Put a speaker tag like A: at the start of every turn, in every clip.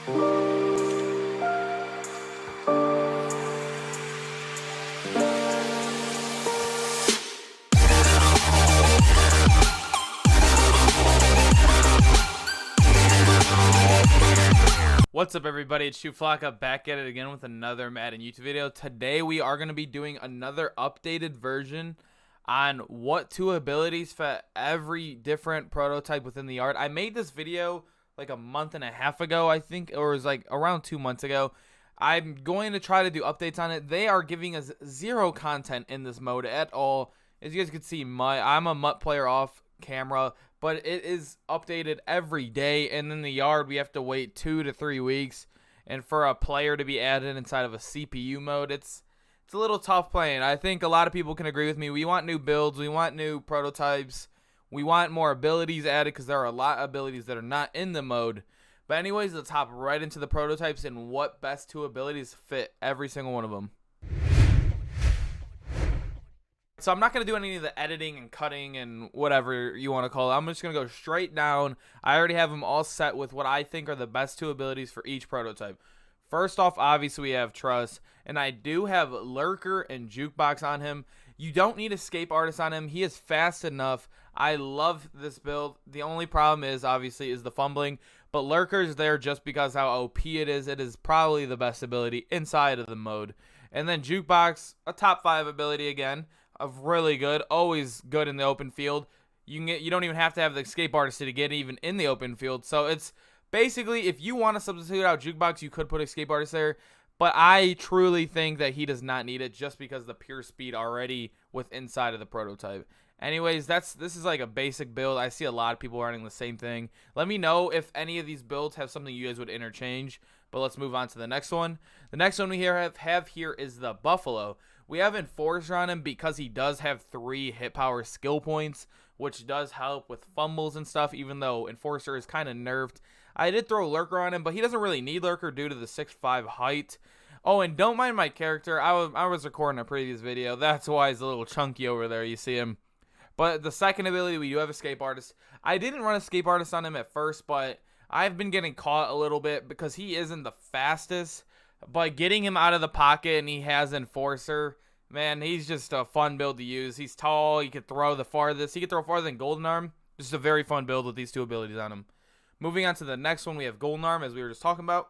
A: What's up, everybody? It's Flocka back at it again with another Madden YouTube video. Today we are going to be doing another updated version on what two abilities for every different prototype within the art. I made this video like a month and a half ago, I think, or it was like around 2 months ago. I'm going to try to do updates on it. They are giving us zero content in this mode at all. As you guys can see, I'm a MUT player off camera, but it is updated every day, and in the yard we have to wait 2 to 3 weeks, and for a player to be added inside of a CPU mode, it's a little tough playing. I think a lot of people can agree with me. We want new builds, we want new prototypes, we want more abilities added, because there are a lot of abilities that are not in the mode. But anyways, let's hop right into the prototypes and what best two abilities fit every single one of them. So I'm not going to do any of the editing and cutting and whatever you want to call it. I'm just going to go straight down. I already have them all set with what I think are the best two abilities for each prototype. First off, obviously, we have Trust, and I do have Lurker and Jukebox on him. You don't need Escape Artist on him. He is fast enough. I love this build. The only problem is, obviously, is the fumbling. But Lurker is there just because how OP it is. It is probably the best ability inside of the mode. And then Jukebox, a top 5 ability again. Of really good, always good in the open field. You don't even have to have the Escape Artist to get even in the open field. So it's basically, if you want to substitute out Jukebox, you could put Escape Artist there. But I truly think that he does not need it just because of the pure speed already with inside of the prototype. Anyways, this is like a basic build. I see a lot of people running the same thing. Let me know if any of these builds have something you guys would interchange. But let's move on to the next one. The next one we have here is the Buffalo. We have Enforcer on him because he does have 3 hit power skill points, which does help with fumbles and stuff, even though Enforcer is kind of nerfed. I did throw Lurker on him, but he doesn't really need Lurker due to the 6'5" height. Oh, and don't mind my character. I was recording a previous video. That's why he's a little chunky over there. You see him. But the second ability, we do have Escape Artist. I didn't run Escape Artist on him at first, but I've been getting caught a little bit because he isn't the fastest. But getting him out of the pocket and he has Enforcer, man, he's just a fun build to use. He's tall. He could throw the farthest. He could throw farther than Golden Arm. Just a very fun build with these two abilities on him. Moving on to the next one, we have Golden Arm, as we were just talking about.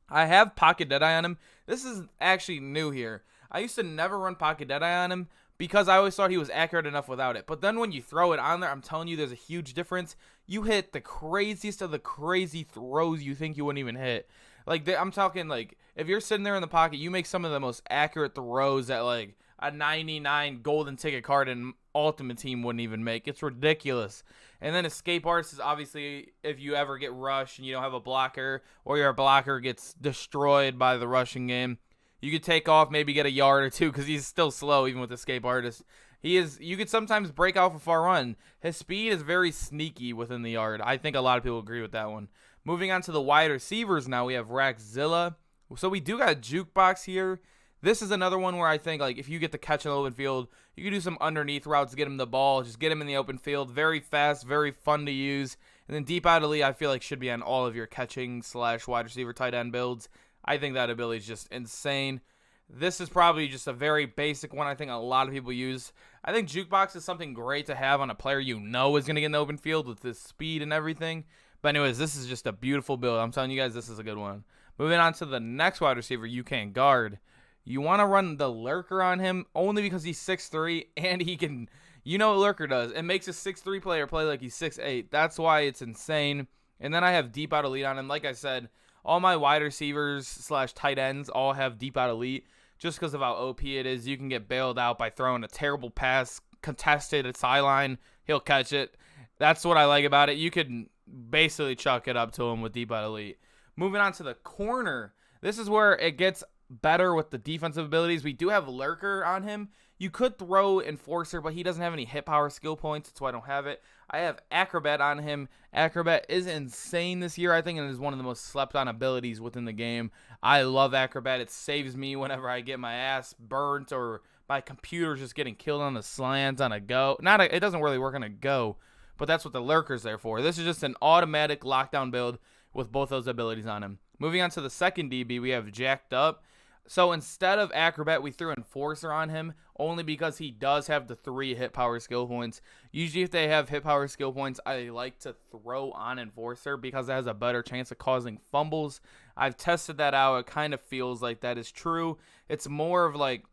A: I have Pocket Deadeye on him. This is actually new here. I used to never run Pocket Deadeye on him because I always thought he was accurate enough without it. But then when you throw it on there, I'm telling you, there's a huge difference. You hit the craziest of the crazy throws you think you wouldn't even hit. Like, I'm talking, like, if you're sitting there in the pocket, you make some of the most accurate throws that, like, a 99 golden ticket card in Ultimate Team wouldn't even make. It's ridiculous. And then Escape Artist is obviously if you ever get rushed and you don't have a blocker, or your blocker gets destroyed by the rushing game, you could take off, maybe get a yard or two, because he's still slow even with Escape Artist. You could sometimes break off a far run. His speed is very sneaky within the yard. I think a lot of people agree with that one. Moving on to the wide receivers now, we have Raxzilla. So we do got Jukebox here. This is another one where I think, like, if you get the catch in the open field, you can do some underneath routes to get him the ball. Just get him in the open field. Very fast, very fun to use. And then deep out elite, I feel like should be on all of your catching / wide receiver tight end builds. I think that ability is just insane. This is probably just a very basic one I think a lot of people use. I think Jukebox is something great to have on a player you know is going to get in the open field with his speed and everything. But anyways, this is just a beautiful build. I'm telling you guys, this is a good one. Moving on to the next wide receiver you can't guard. You want to run the Lurker on him only because he's 6'3", and he can, you know what Lurker does. It makes a 6'3" player play like he's 6'8". That's why it's insane. And then I have deep out elite on him. Like I said, all my wide receivers / tight ends all have deep out elite just because of how OP it is. You can get bailed out by throwing a terrible pass, contested at sideline. He'll catch it. That's what I like about it. You could basically chuck it up to him with deep out elite. Moving on to the corner. This is where it gets better with the defensive abilities. We do have Lurker on him. You could throw Enforcer, but he doesn't have any hit power skill points. That's why I don't have it. I have Acrobat on him. Acrobat is insane this year, I think, and is one of the most slept on abilities within the game. I love Acrobat. It saves me whenever I get my ass burnt or my computer's just getting killed on the slants on a go. It doesn't really work on a go, but that's what the Lurker's there for. This is just an automatic lockdown build with both those abilities on him. Moving on to the second DB, we have Jacked Up. So instead of Acrobat, we threw Enforcer on him only because he does have the 3 hit power skill points. Usually if they have hit power skill points, I like to throw on Enforcer because it has a better chance of causing fumbles. I've tested that out. It kind of feels like that is true. It's more of like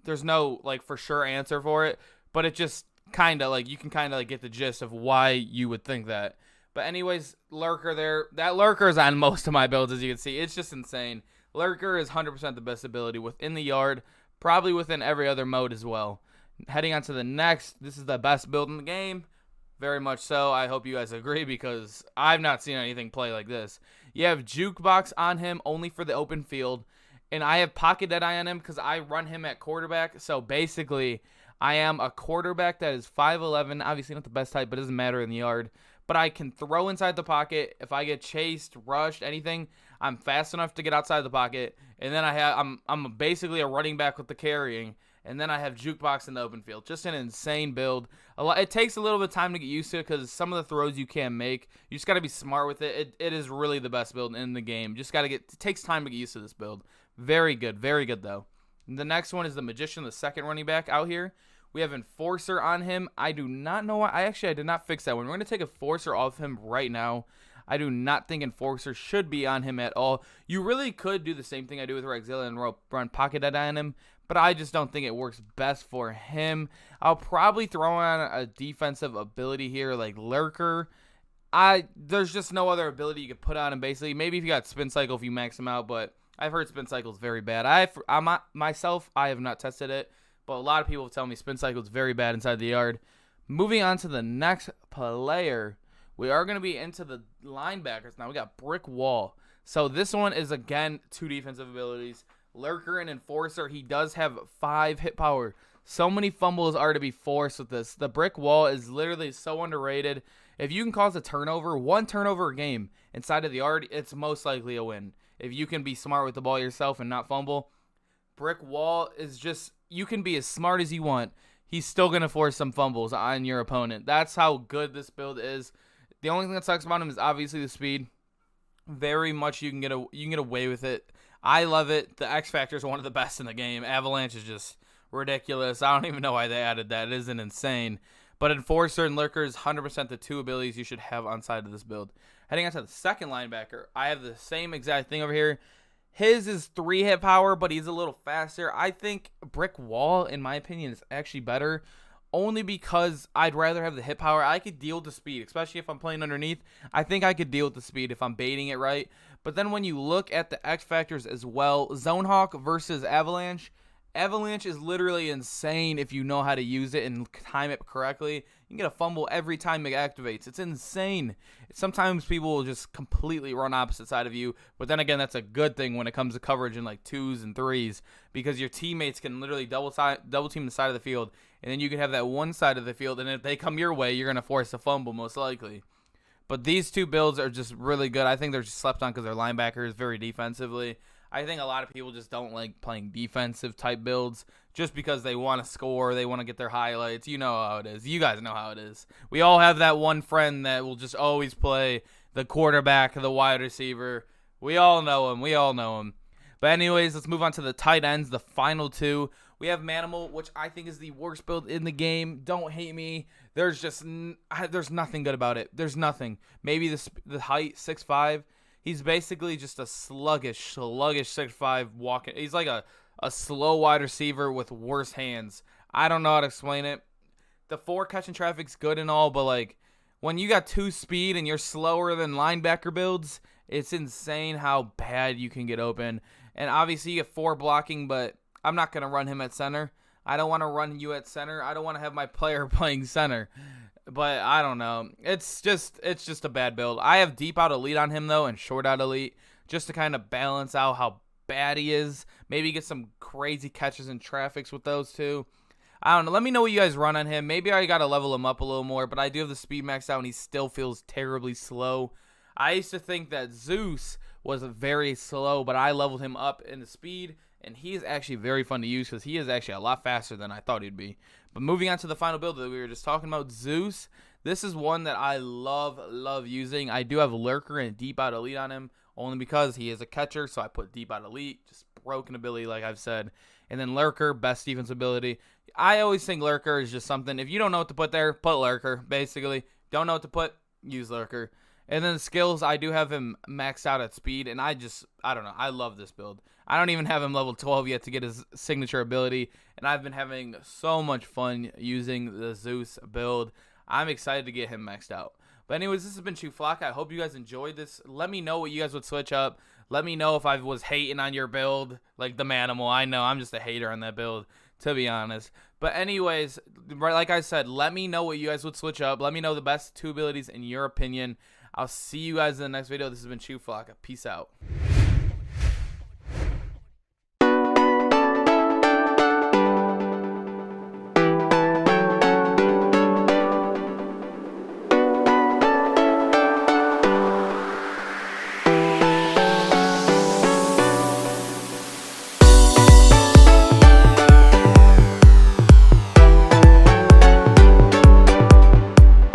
A: there's no like for sure answer for it, but it just kind of like you can kind of like get the gist of why you would think that. But anyways, Lurker there. That Lurker is on most of my builds, as you can see. It's just insane. Lurker is 100% the best ability within the yard, probably within every other mode as well. Heading on to the next, this is the best build in the game. Very much so. I hope you guys agree because I've not seen anything play like this. You have Jukebox on him only for the open field, and I have Pocket Deadeye on him because I run him at quarterback. So basically, I am a quarterback that is 5'11", obviously not the best type, but it doesn't matter in the yard. But I can throw inside the pocket. If I get chased, rushed, anything, I'm fast enough to get outside the pocket. And then I'm basically a running back with the carrying. And then I have Jukebox in the open field. Just an insane build. It takes a little bit of time to get used to it because some of the throws you can make. You just got to be smart with it. It is really the best build in the game. Just got to it takes time to get used to this build. Very good though. The next one is the Magician, the second running back out here. We have Enforcer on him. I do not know why. I did not fix that one. We're going to take Enforcer off him right now. I do not think Enforcer should be on him at all. You really could do the same thing I do with Rexzilla and run Pocket Deadeye on him, but I just don't think it works best for him. I'll probably throw on a defensive ability here like Lurker. There's just no other ability you could put on him, basically. Maybe if you got Spin Cycle if you max him out, but I've heard Spin Cycle is very bad. I have not tested it. But a lot of people tell me Spin Cycle is very bad inside the yard. Moving on to the next player, we are going to be into the linebackers. Now we got Brick Wall. So this one is, again, 2 defensive abilities. Lurker and Enforcer, he does have 5 hit power. So many fumbles are to be forced with this. The Brick Wall is literally so underrated. If you can cause a turnover, 1 turnover a game inside of the yard, it's most likely a win. If you can be smart with the ball yourself and not fumble, Brick Wall is just... You can be as smart as you want. He's still going to force some fumbles on your opponent. That's how good this build is. The only thing that sucks about him is obviously the speed. Very much you can get away with it. I love it. The X Factor is one of the best in the game. Avalanche is just ridiculous. I don't even know why they added that. It isn't insane. But Enforcer and Lurker is 100% the 2 abilities you should have on side of this build. Heading on to the second linebacker, I have the same exact thing over here. His is 3 hit power, but he's a little faster. I think Brick Wall, in my opinion, is actually better. Only because I'd rather have the hit power. I could deal with the speed, especially if I'm playing underneath. I think I could deal with the speed if I'm baiting it right. But then when you look at the X Factors as well, Zone Hawk versus Avalanche. Avalanche is literally insane if you know how to use it and time it correctly. You can get a fumble every time it activates. It's insane. Sometimes people will just completely run opposite side of you, but then again, that's a good thing when it comes to coverage in like 2s and 3s because your teammates can literally double team the side of the field, and then you can have that one side of the field, and if they come your way, you're going to force a fumble most likely. But these 2 builds are just really good. I think they're just slept on because they're linebackers very defensively. I think a lot of people just don't like playing defensive type builds just because they want to score, they want to get their highlights. You know how it is. You guys know how it is. We all have that one friend that will just always play the quarterback, the wide receiver. We all know him. But anyways, let's move on to the tight ends, the final 2. We have Manimal, which I think is the worst build in the game. Don't hate me. There's nothing good about it. There's nothing. Maybe the height, 6'5". He's basically just a sluggish 6'5" walking. He's like a slow wide receiver with worse hands. I don't know how to explain it. The 4 catching traffic's good and all, but like when you got 2 speed and you're slower than linebacker builds, it's insane how bad you can get open. And obviously you get 4 blocking, but I'm not gonna run him at center. I don't want to run you at center. I don't want to have my player playing center. But I don't know. It's just a bad build. I have deep out elite on him though and short out elite just to kind of balance out how bad he is. Maybe get some crazy catches and traffics with those 2. I don't know. Let me know what you guys run on him. Maybe I got to level him up a little more, but I do have the speed maxed out and he still feels terribly slow. I used to think that Zeus was very slow, but I leveled him up in the speed, and he is actually very fun to use because he is actually a lot faster than I thought he'd be. But moving on to the final build that we were just talking about, Zeus. This is one that I love using. I do have Lurker and Deep Out Elite on him, only because he is a catcher, so I put Deep Out Elite, just broken ability like I've said. And then Lurker, best defense ability. I always think Lurker is just something, if you don't know what to put there, put Lurker, basically. Don't know what to put, use Lurker. And then skills, I do have him maxed out at speed, and I don't know, I love this build. I don't even have him level 12 yet to get his signature ability, and I've been having so much fun using the Zeus build. I'm excited to get him maxed out. But anyways, this has been Chuflaka. I hope you guys enjoyed this. Let me know what you guys would switch up. Let me know if I was hating on your build, like the Manimal. I know, I'm just a hater on that build, to be honest. But anyways, like I said, let me know what you guys would switch up. Let me know the best 2 abilities in your opinion. I'll see you guys in the next video. This has been Chuflaka. Peace out.